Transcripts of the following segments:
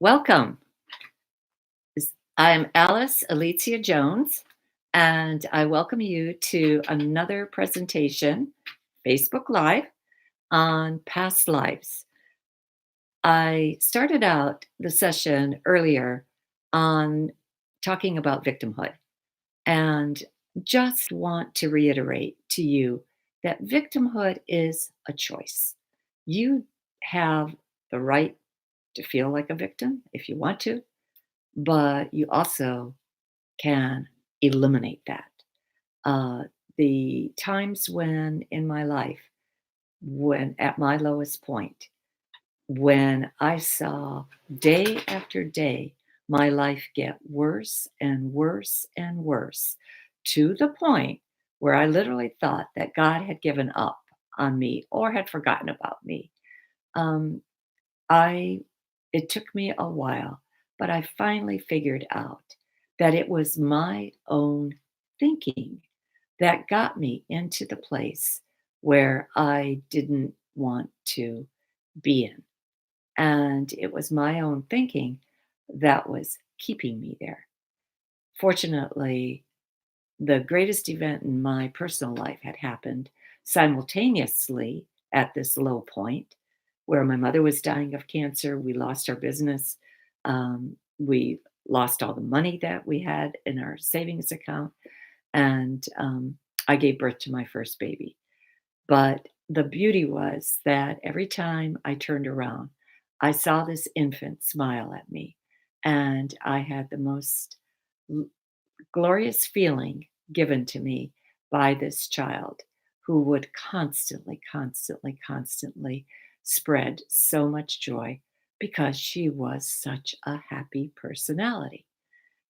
Welcome. I'm Alice Alicia Jones, and I welcome you to another presentation, Facebook Live, on past lives. I started out the session earlier on talking about victimhood, and just want to reiterate to you that victimhood is a choice. You have the right to feel like a victim if you want to, but you also can eliminate that. Uh, the times when in my life, when at my lowest point, when I saw day after day my life get worse and worse and worse to the point where I literally thought that God had given up on me or had forgotten about me. Um, I It took me a while, but I finally figured out that it was my own thinking that got me into the place where I didn't want to be in. And it was my own thinking that was keeping me there. Fortunately, the greatest event in my personal life had happened simultaneously at this low point where my mother was dying of cancer. We lost our business. We lost all the money that we had in our savings account. And I gave birth to my first baby. But the beauty was that every time I turned around, I saw this infant smile at me. And I had the most glorious feeling given to me by this child who would constantly, constantly, constantly spread so much joy because she was such a happy personality.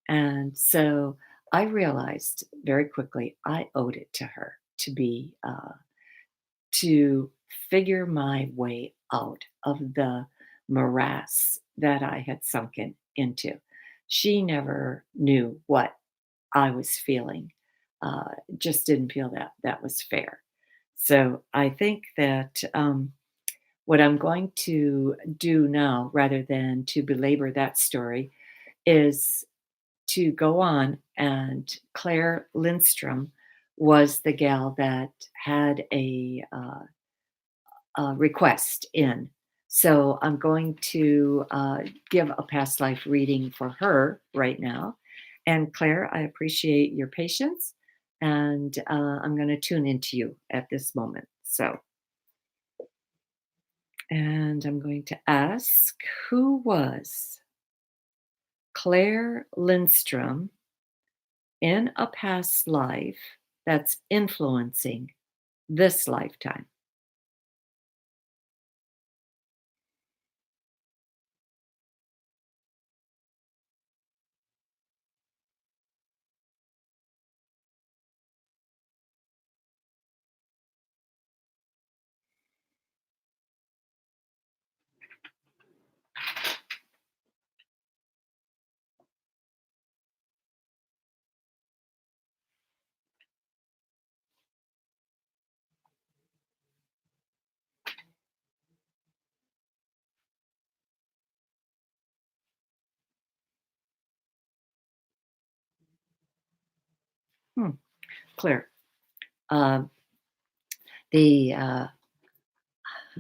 And so I realized very quickly I owed it to her to figure my way out of the morass that I had sunken into. She never knew what I was feeling. Just didn't feel that that was fair. So I think that what I'm going to do now, rather than to belabor that story, is to go on. And Claire Lindstrom was the gal that had a request in. So I'm going to give a past life reading for her right now. And Claire, I appreciate your patience, and I'm going to tune into you at this moment. So, and I'm going to ask, who was Claire Lindstrom in a past life that's influencing this lifetime? Hmm. Claire, um, the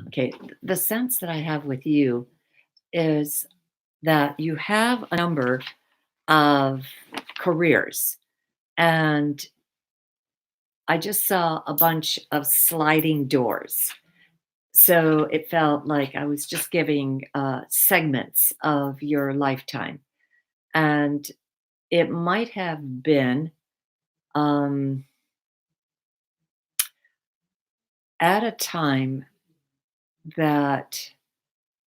okay, the sense that I have with you is that you have a number of careers, and I just saw a bunch of sliding doors. So it felt like I was just giving segments of your lifetime. And it might have been um, at a time that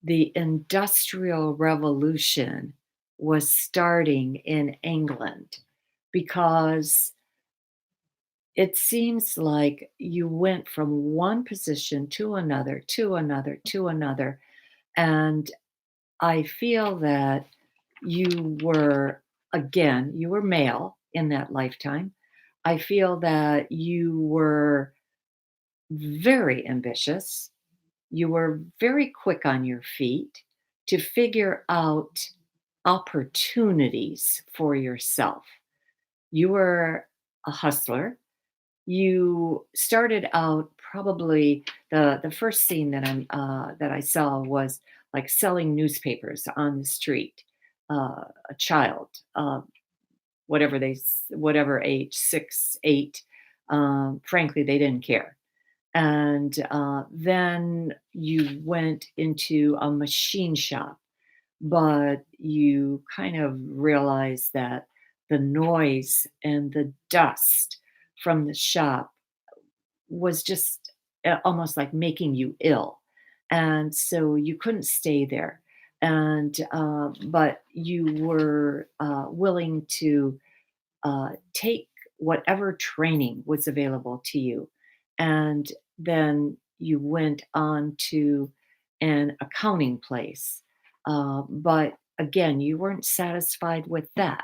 the Industrial Revolution was starting in England, because it seems like you went from one position to another, to another, to another. And I feel that you were male in that lifetime. I feel that you were very ambitious. You were very quick on your feet. to figure out opportunities for yourself. You were a hustler. You started out probably the first scene that I saw was like selling newspapers on the street. A child, whatever age, 6, 8. Frankly, they didn't care. And then you went into a machine shop, but you kind of realized that the noise and the dust from the shop was just almost like making you ill. And so you couldn't stay there. And, but you were willing to take whatever training was available to you. And then you went on to an accounting place. But again, you weren't satisfied with that.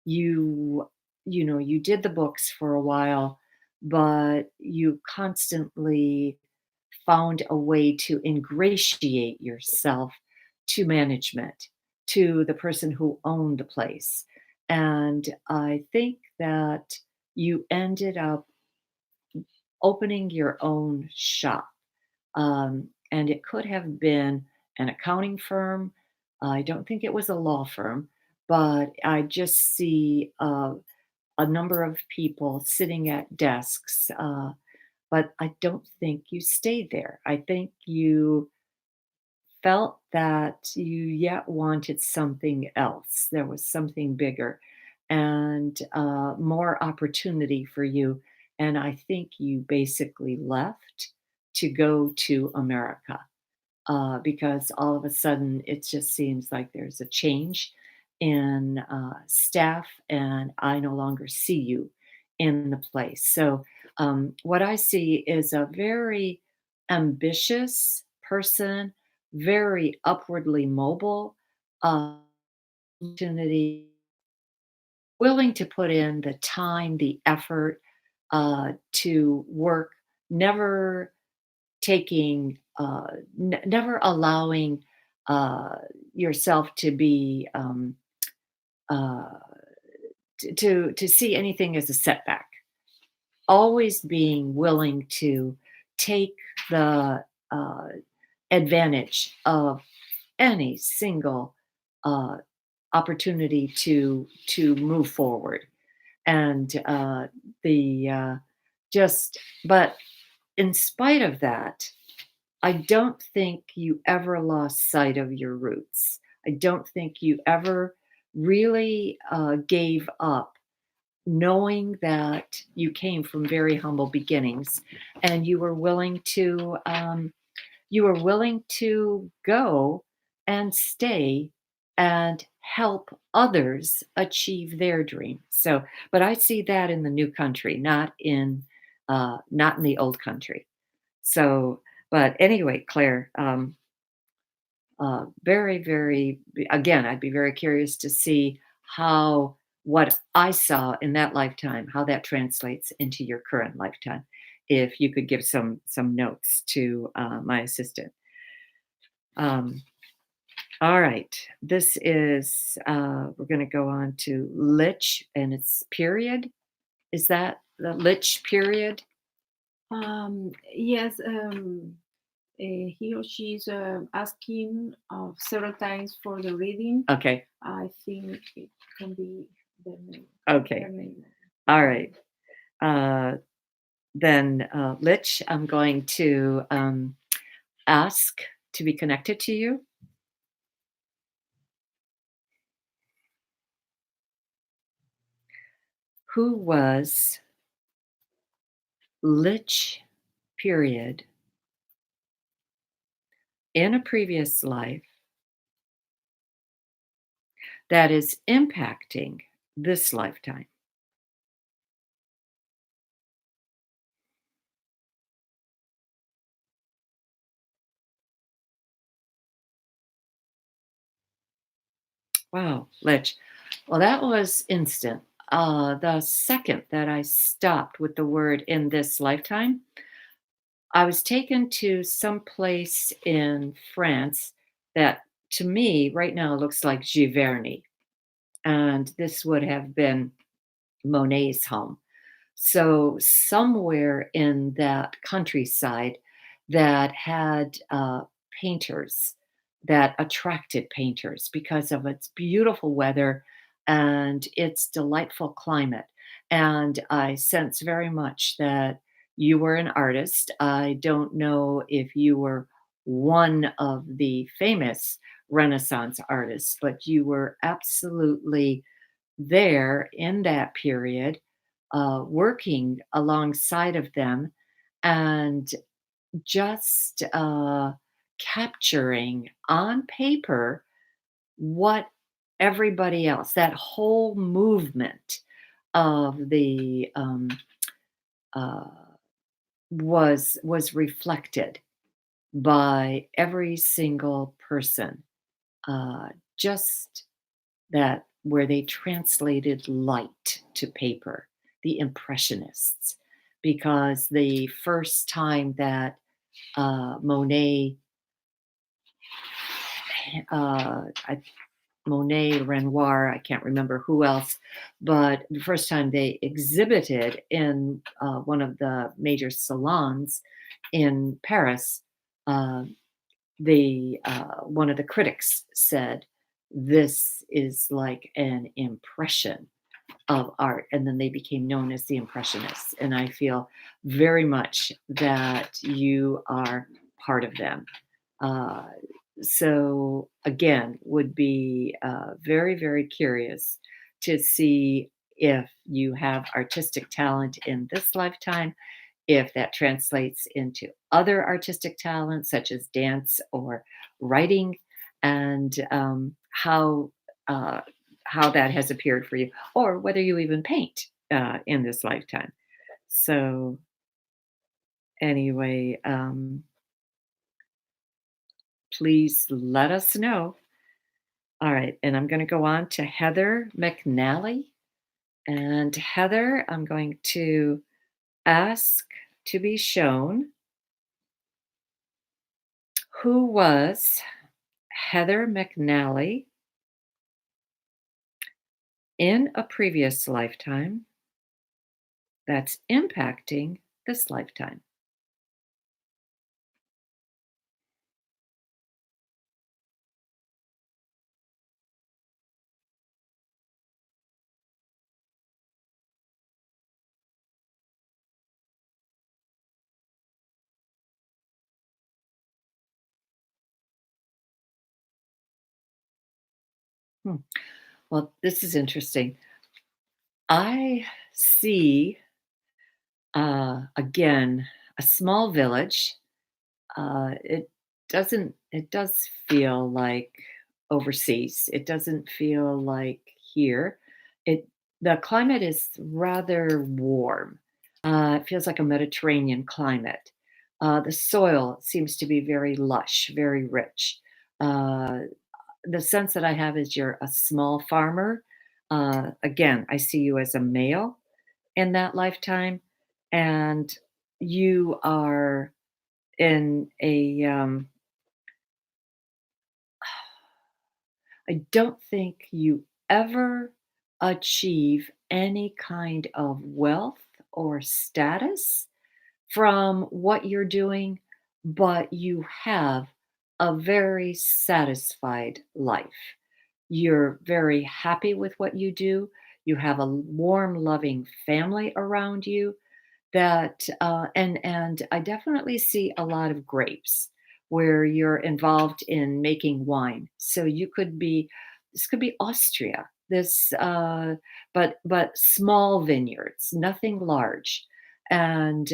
You, you did the books for a while, but you constantly found a way to ingratiate yourself to management, to the person who owned the place. And I think that you ended up opening your own shop. And it could have been an accounting firm. I don't think it was a law firm, but I just see a number of people sitting at desks. But I don't think you stayed there. I think you felt that you yet wanted something else. There was something bigger and more opportunity for you. And I think you basically left to go to America because all of a sudden it just seems like there's a change in staff, and I no longer see you in the place. So, what I see is a very ambitious person, very upwardly mobile, uh, opportunity, willing to put in the time, the effort to work, never taking never allowing uh, yourself to be uh, to see anything as a setback, always being willing to take the advantage of any single uh, opportunity to move forward. And the just but in spite of that, I don't think you ever lost sight of your roots. I don't think you ever really gave up, knowing that you came from very humble beginnings, and you were willing to go and stay and help others achieve their dream. So, but I see that in the new country, not in the old country. So, but anyway, Claire, again, I'd be very curious to see how what I saw in that lifetime, how that translates into your current lifetime. If you could give some notes to my assistant. Um, all right, this is we're going to go on to Lich, and it's period. Is that the Lich period? Yes, he or she is asking several times for the reading. Okay, I think it can be their name. okay, Their name. all right. Uh, then Lich, I'm going to ask to be connected to you. Who was Lich period in a previous life that is impacting this lifetime? Wow, Lich. Well, that was instant. The second that I stopped with the word in this lifetime, I was taken to some place in France that to me, right now, looks like Giverny, and this would have been Monet's home. So somewhere in that countryside that had painters that attracted painters because of its beautiful weather and its delightful climate. And I sense very much that you were an artist. I don't know if you were one of the famous Renaissance artists, but you were absolutely there in that period, working alongside of them and just capturing on paper what everybody else, that whole movement of the uh, was reflected by every single person. Uh, just that where they translated light to paper, the Impressionists, because the first time that Monet, I, Monet, Renoir, I can't remember who else, but the first time they exhibited in one of the major salons in Paris, uh, the one of the critics said, "This is like an impression of art," and then they became known as the Impressionists. And I feel very much that you are part of them. Uh, so again, would be very, very curious to see if you have artistic talent in this lifetime, if that translates into other artistic talents such as dance or writing, and uh, how that has appeared for you, or whether you even paint in this lifetime. So anyway, please let us know. All right, and I'm going to go on to Heather McNally. And Heather, I'm going to ask to be shown who was Heather McNally in a previous lifetime that's impacting this lifetime. Hmm. Well, this is interesting. I see again a small village. It does feel like overseas. It doesn't feel like here. It The climate is rather warm. It feels like a Mediterranean climate. The soil seems to be very lush, very rich. Uh, the sense that I have is you're a small farmer. Again, I see you as a male in that lifetime, and you are in a I don't think you ever achieve any kind of wealth or status from what you're doing, but you have a very satisfied life. You're very happy with what you do. You have a warm, loving family around you that and I definitely see a lot of grapes where you're involved in making wine. So you could be this could be Austria. This but small vineyards, nothing large, and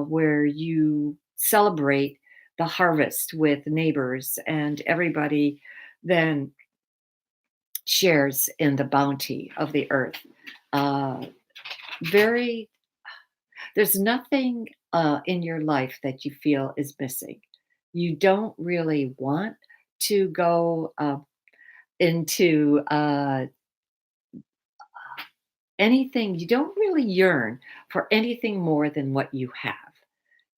where you celebrate the harvest with neighbors and everybody then shares in the bounty of the earth. Uh, very There's nothing in your life that you feel is missing. You don't really want to go into anything. You don't really yearn for anything more than what you have.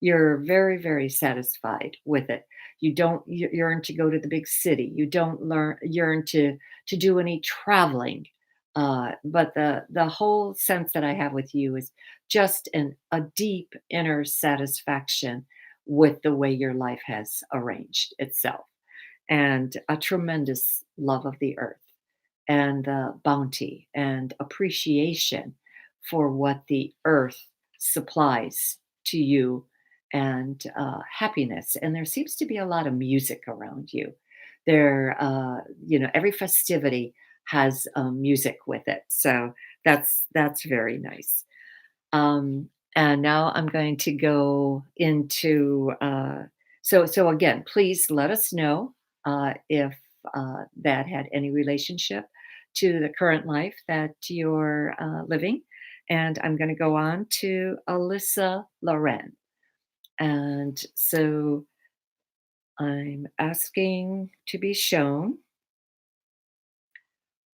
You're very, very satisfied with it. You don't yearn to go to the big city. You don't yearn to do any traveling. But the whole sense that I have with you is just a deep inner satisfaction with the way your life has arranged itself, and a tremendous love of the earth and the bounty and appreciation for what the earth supplies to you, and happiness. And there seems to be a lot of music around you. Every festivity has music with it. So that's very nice. And now I'm going to go into so again, please let us know if that had any relationship to the current life that you're living. And I'm going to go on to Alyssa Loren. And so I'm asking to be shown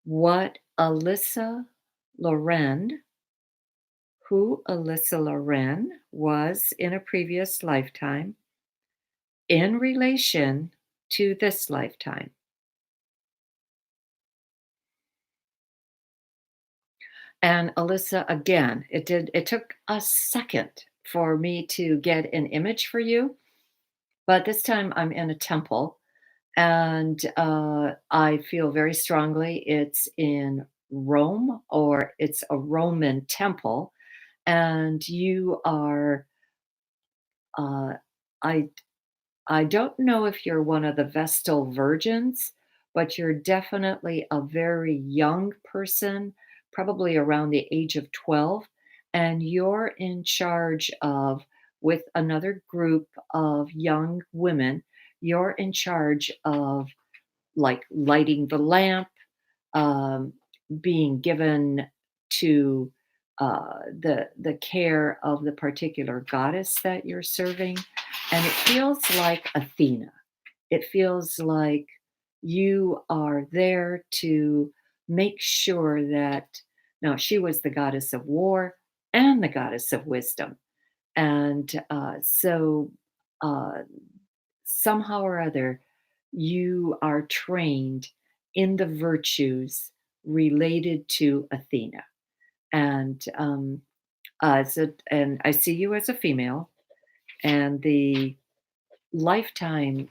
what Alyssa Loren who Alyssa Loren was in a previous lifetime in relation to this lifetime. And Alyssa, again, it took a second for me to get an image for you, but this time I'm in a temple, and I feel very strongly it's in Rome, or it's a Roman temple, and you are uh, I I don't know if you're one of the Vestal virgins, but you're definitely a very young person, probably around the age of 12, and you're in charge of, with another group of young women, you're in charge of, like, lighting the lamp, um, being given to the care of the particular goddess that you're serving, and it feels like Athena. It feels like you are there to make sure that, now she was the goddess of war and the goddess of wisdom, and uh, somehow or other, you are trained in the virtues related to Athena. And and I see you as a female, and the lifetime,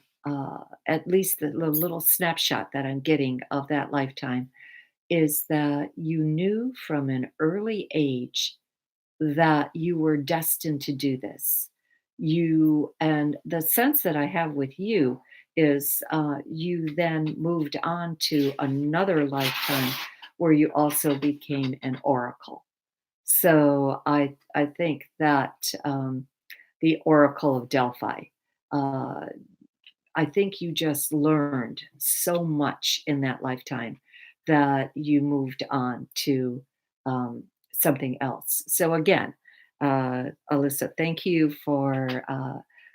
at least the little snapshot that I'm getting of that lifetime, is that you knew from an early age that you were destined to do this. And the sense that I have with you is you then moved on to another lifetime where you also became an oracle. So I think that the Oracle of Delphi. Uh, I think you just learned so much in that lifetime that you moved on to something else. So again, Alyssa, thank you for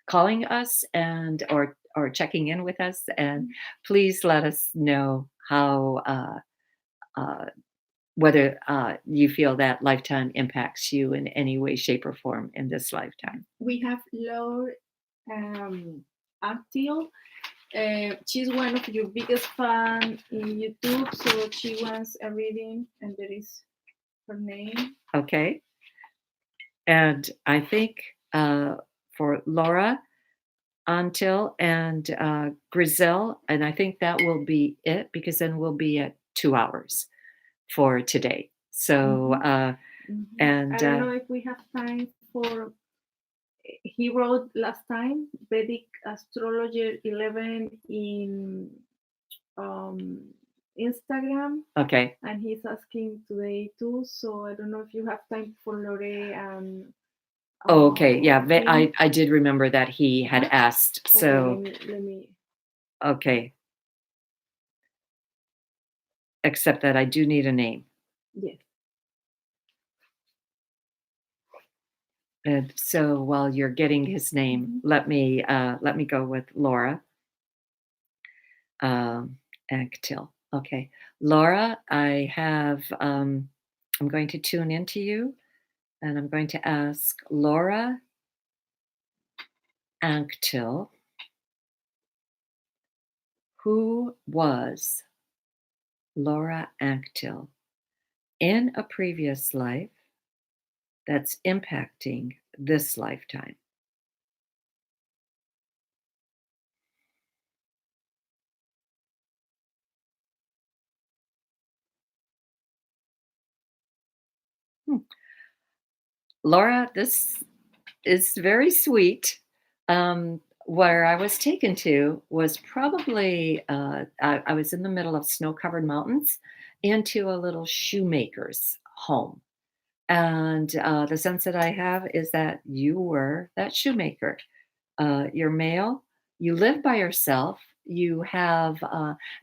calling us and or checking in with us, and please let us know how uh, whether you feel that lifetime impacts you in any way, shape, or form in this lifetime. We have Laura um, Actil. She's one of your biggest fan in YouTube, so she wants a reading, and there is her name. Okay. And I think for Laura, Antil, and Grizel, and I think that will be it, because then we'll be at 2 hours for today. So, Mhm. I and don't know if we have time for. He wrote last time Vedic Astrologer 11 in um, Instagram, okay. and he's asking today too. So I don't know if you have time for Lore and Oh, okay. Yeah. him. I did remember that he had Uh-huh. asked. Okay, So, let me. okay. Except that I do need a name. Yes. And so while you're getting his name, Mhm. let me go with Laura Anctil. Okay, Laura, I'm going to tune into you, and I'm going to ask Laura. Anctil. Who was Laura Anctil in a previous life that's impacting this lifetime? Hmm. Laura, this is very sweet. Where I was taken to was probably, I was in the middle of snow covered mountains into a little shoemaker's home. And the sense that I have is that you were that shoemaker. You're male, you live by yourself, you have,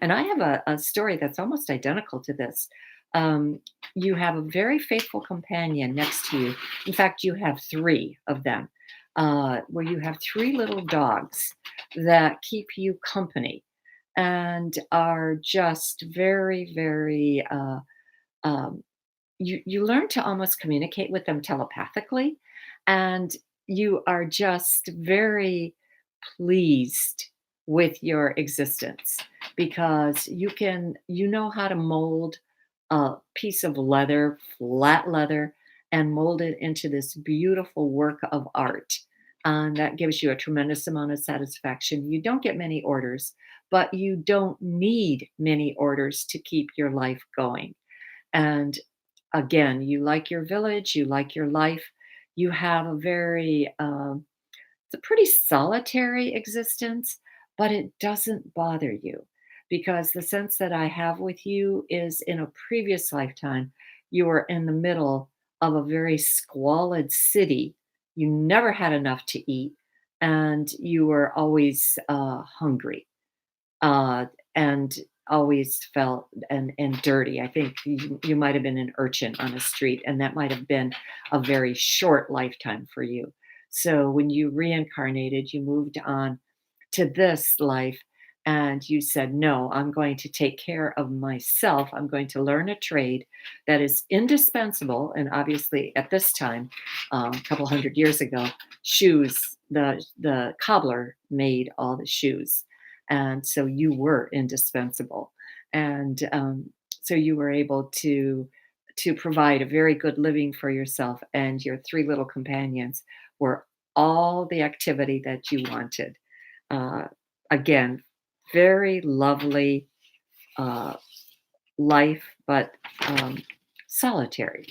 and I have a story that's almost identical to this. Um, you have a very faithful companion next to you. In fact, you have three of them, where you have three little dogs that keep you company and are just very, very, um, you learn to almost communicate with them telepathically, and you are just very pleased with your existence because you know how to mold a piece of leather, flat leather, and mold it into this beautiful work of art. And that gives you a tremendous amount of satisfaction. You don't get many orders, but you don't need many orders to keep your life going. And again, you like your village, you like your life, you have a very, it's a pretty solitary existence, but it doesn't bother you because the sense that I have with you is in a previous lifetime, you were in the middle of a very squalid city. You never had enough to eat, and you were always hungry, uh, and always felt and dirty. I think you might have been an urchin on a street, and that might have been a very short lifetime for you. So when you reincarnated, you moved on to this life and you said, "No, I'm going to take care of myself. I'm going to learn a trade that is indispensable." And obviously, at this time, a couple hundred years ago, shoes, the cobbler made all the shoes. And so you were indispensable. And so you were able to provide a very good living for yourself, and your three little companions were all the activity that you wanted. Uh, Again, very lovely uh, life, but solitary.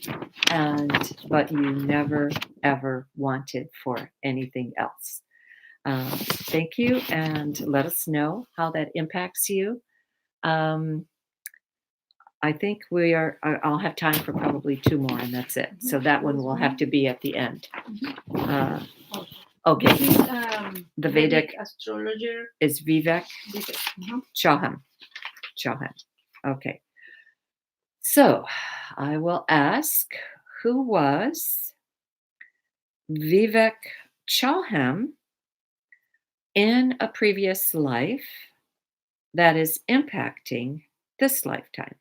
And but you never ever wanted for anything else. Thank you, and let us know how that impacts you. Um, I think I'll have time for probably two more, and that's it. So that one There's will have one. to be at the end. Mhm. Uh, Okay. okay, This is the Vedic Vedic astrologer. is Vivek Vivek. Mhm. Chauhan. Chauhan. Okay. So I will ask, who was Vivek Chauhan in a previous life that is impacting this lifetime?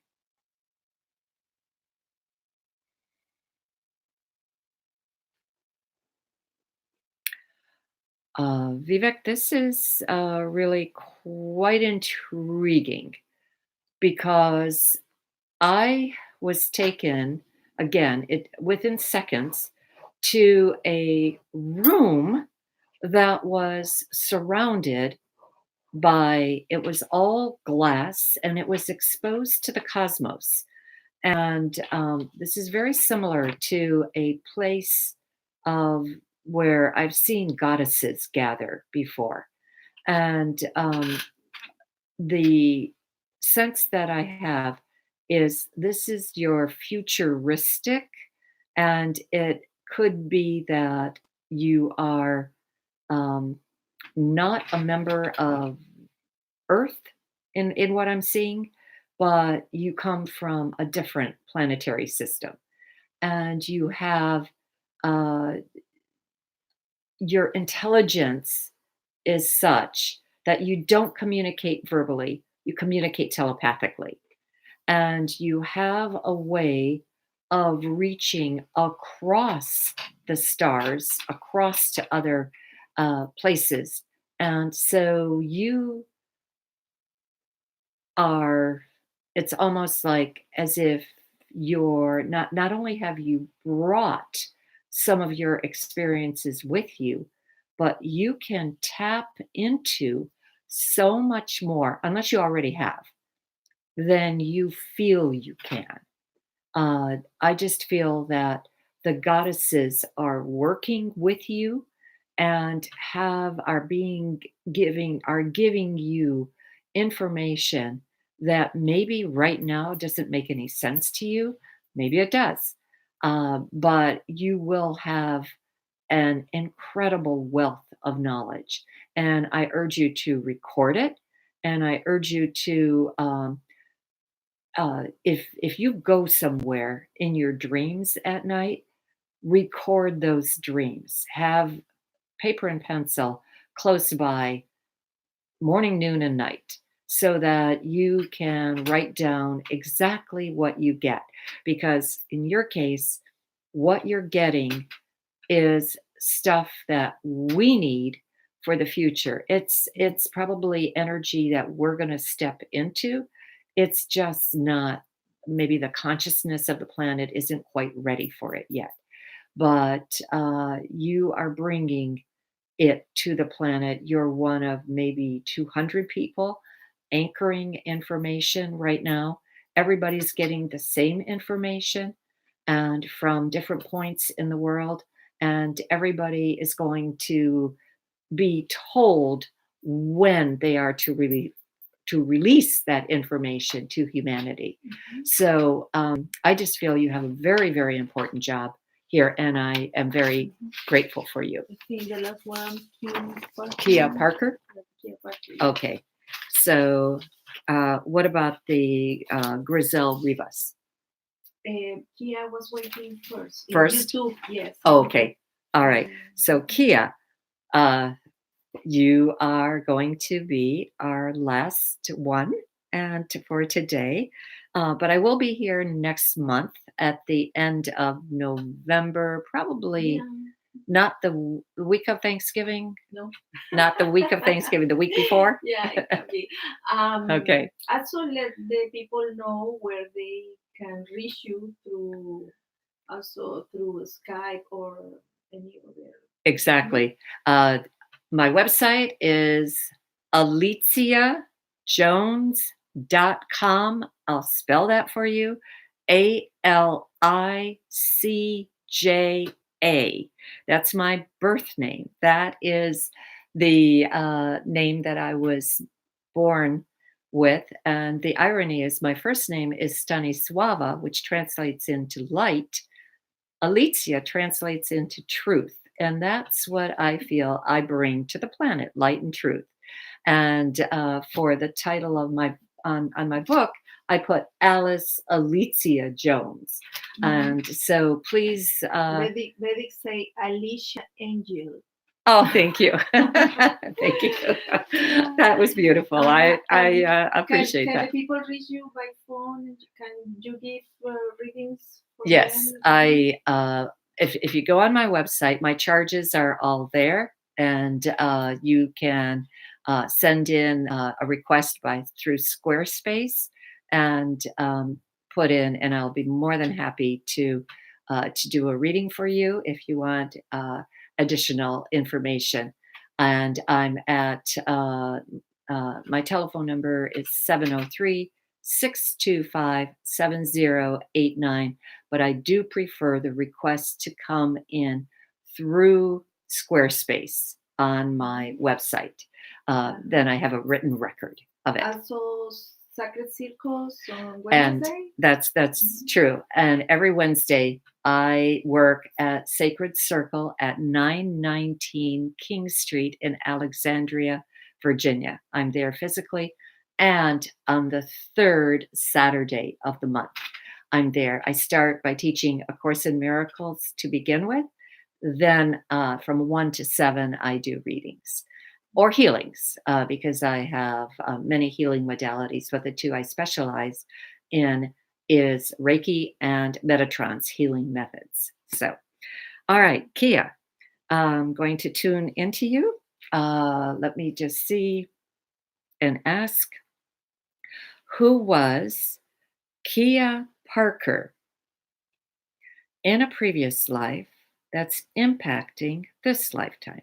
Vivek, this is really quite intriguing because I was taken again, it within seconds, to a room that was surrounded by, it was all glass and it was exposed to the cosmos. And this is very similar to a place of where I've seen goddesses gather before. And the sense that I have is this is your futuristic, and it could be that you are um, not a member of Earth in what I'm seeing, but you come from a different planetary system, and you have uh, your intelligence is such that you don't communicate verbally, you communicate telepathically. And you have a way of reaching across the stars, across to other. places. And so you are, it's almost like as if you're not only have you brought some of your experiences with you, but you can tap into so much more, unless you already have, than you feel you can. I just feel that the goddesses are working with you and are giving you information that maybe right now doesn't make any sense to you. Maybe it does. But you will have an incredible wealth of knowledge. And I urge you to record it. And I urge you to if you go somewhere in your dreams at night, record those dreams. Have paper and pencil close by morning, noon, and night so that you can write down exactly what you get. Because in your case, what you're getting is stuff that we need for the future. It's probably energy that we're going to step into. It's just not, maybe the consciousness of the planet isn't quite ready for it yet. But you are bringing it to the planet. You're one of maybe 200 people anchoring information right now. Everybody's getting the same information and from different points in the world. And everybody is going to be told when they are to release that information to humanity. Mhm. So I just feel you have a very, very important job here, and I am very grateful for you. I think the last one, Kia Parker? Kia Parker. Okay. So what about the Grizel Rivas? Kia was waiting first. In First? YouTube, yes. Oh, okay. All right. So Kia, you are going to be our last one and for today. But I will be here next month at the end of November, probably Yeah. not the week of Thanksgiving, No. not the week of Thanksgiving, the week before. Yeah, it can be. Okay. Also, let the people know where they can reach you through Skype or any other. Exactly. My website is AliciaJones.com. I'll spell that for you. ALICJA. That's my birth name. That is the name that I was born with. And the irony is, my first name is Stanisława, which translates into light. Alicia translates into truth. And that's what I feel I bring to the planet, light and truth. And for the title of on my book, I put Alice Alicia Jones. And so please. Vedic say Alicia Angel. Oh, thank you. Thank you. That was beautiful. I appreciate can that. the people reach you by phone? Can you give readings for Yes, them? if you go on my website, my charges are all there, and you can send in a request through Squarespace and put in, and I'll be more than happy to do a reading for you if you want additional information. And I'm at my telephone number is 703-625-7089, but I do prefer the request to come in through Squarespace on my website. Then I have a written record of it. Also, Sacred Circles on And Wednesday. that's true. And every Wednesday, I work at Sacred Circle at 919 King Street in Alexandria, Virginia. I'm there physically. And on the third Saturday of the month, I'm there. I start by teaching A Course in Miracles to begin with. Then from 1 to 7, I do readings or healings because I have many healing modalities, but the two I specialize in is Reiki and Metatron's healing methods. So, all right, Kia, I'm going to tune into you. Let me just see and ask, who was Kia Parker in a previous life that's impacting this lifetime?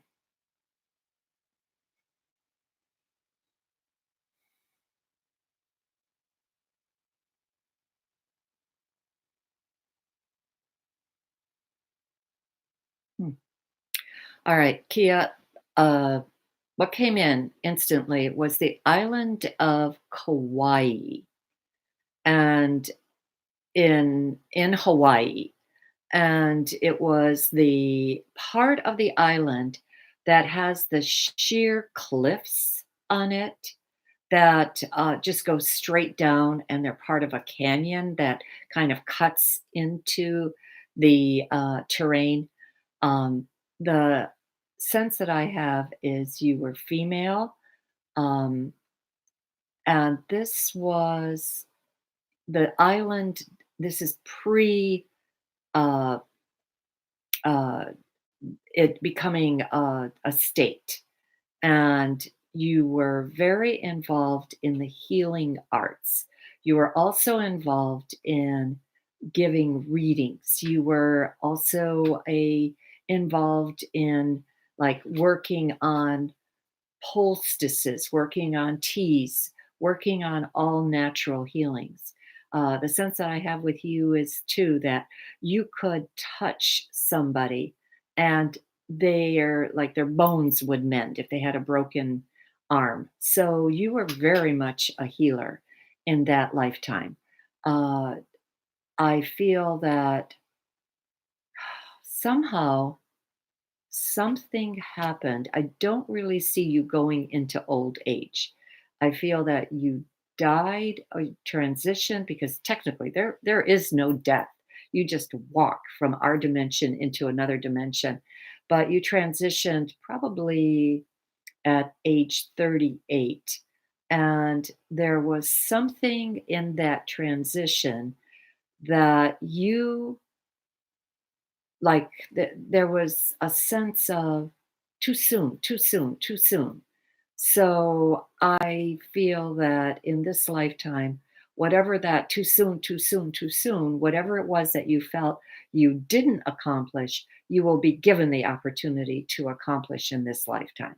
Hmm. All right, Kia, uh, what came in instantly was the island of Kauai, and in Hawaii. And it was the part of the island that has the sheer cliffs on it that just go straight down, and they're part of a canyon that kind of cuts into the terrain. Um, the sense that I have is you were female, um, and this was the island. This is pre uh, uh, it becoming a state, and you were very involved in the healing arts. You were also involved in giving readings. You were also a involved in like working on poultices, working on teas, working on all natural healings. The sense that I have with you is too that you could touch somebody and their bones would mend if they had a broken arm. So you were very much a healer in that lifetime. Uh, I feel that somehow something happened. I don't really see you going into old age. I feel that you died or you transitioned, because technically there is no death. You just walk from our dimension into another dimension. But you transitioned probably at age 38. And there was something in that transition that you there was a sense of too soon, too soon, too soon. So I feel that in this lifetime, whatever that too soon, too soon, too soon, whatever it was that you felt you didn't accomplish, you will be given the opportunity to accomplish in this lifetime.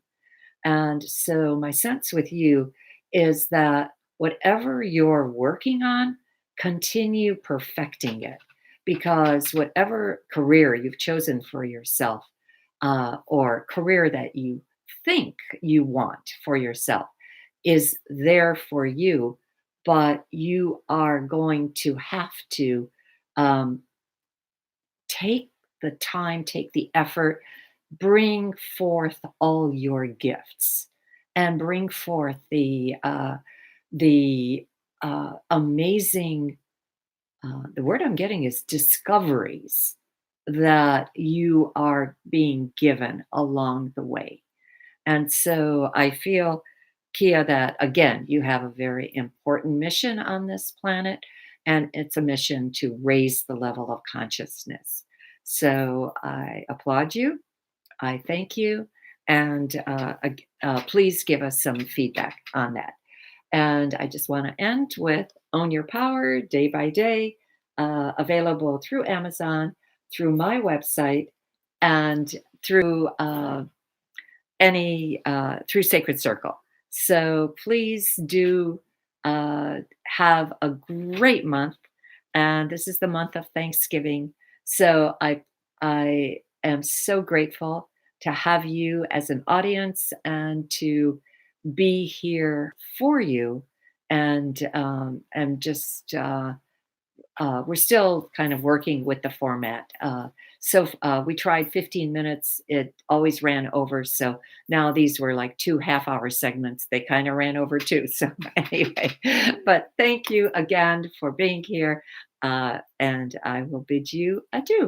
And so, my sense with you is that whatever you're working on, continue perfecting it, because whatever career you've chosen for yourself, or career that you think you want for yourself, is there for you, but you are going to have to um, take the time, take the effort, bring forth all your gifts, and bring forth the amazing. The word I'm getting is discoveries that you are being given along the way. And so I feel, Kia, that again, you have a very important mission on this planet, and it's a mission to raise the level of consciousness. So I applaud you. I thank you. And please give us some feedback on that. And I just want to end with Own Your Power Day by Day, available through Amazon, through my website, and through through Sacred Circle. So please do have a great month, and this is the month of Thanksgiving. So I am so grateful to have you as an audience and to be here for you, and just we're still kind of working with the format. We tried 15 minutes. It always ran over. So now these were like 2 half-hour segments. They kind of ran over too. So anyway, but thank you again for being here. And I will bid you adieu.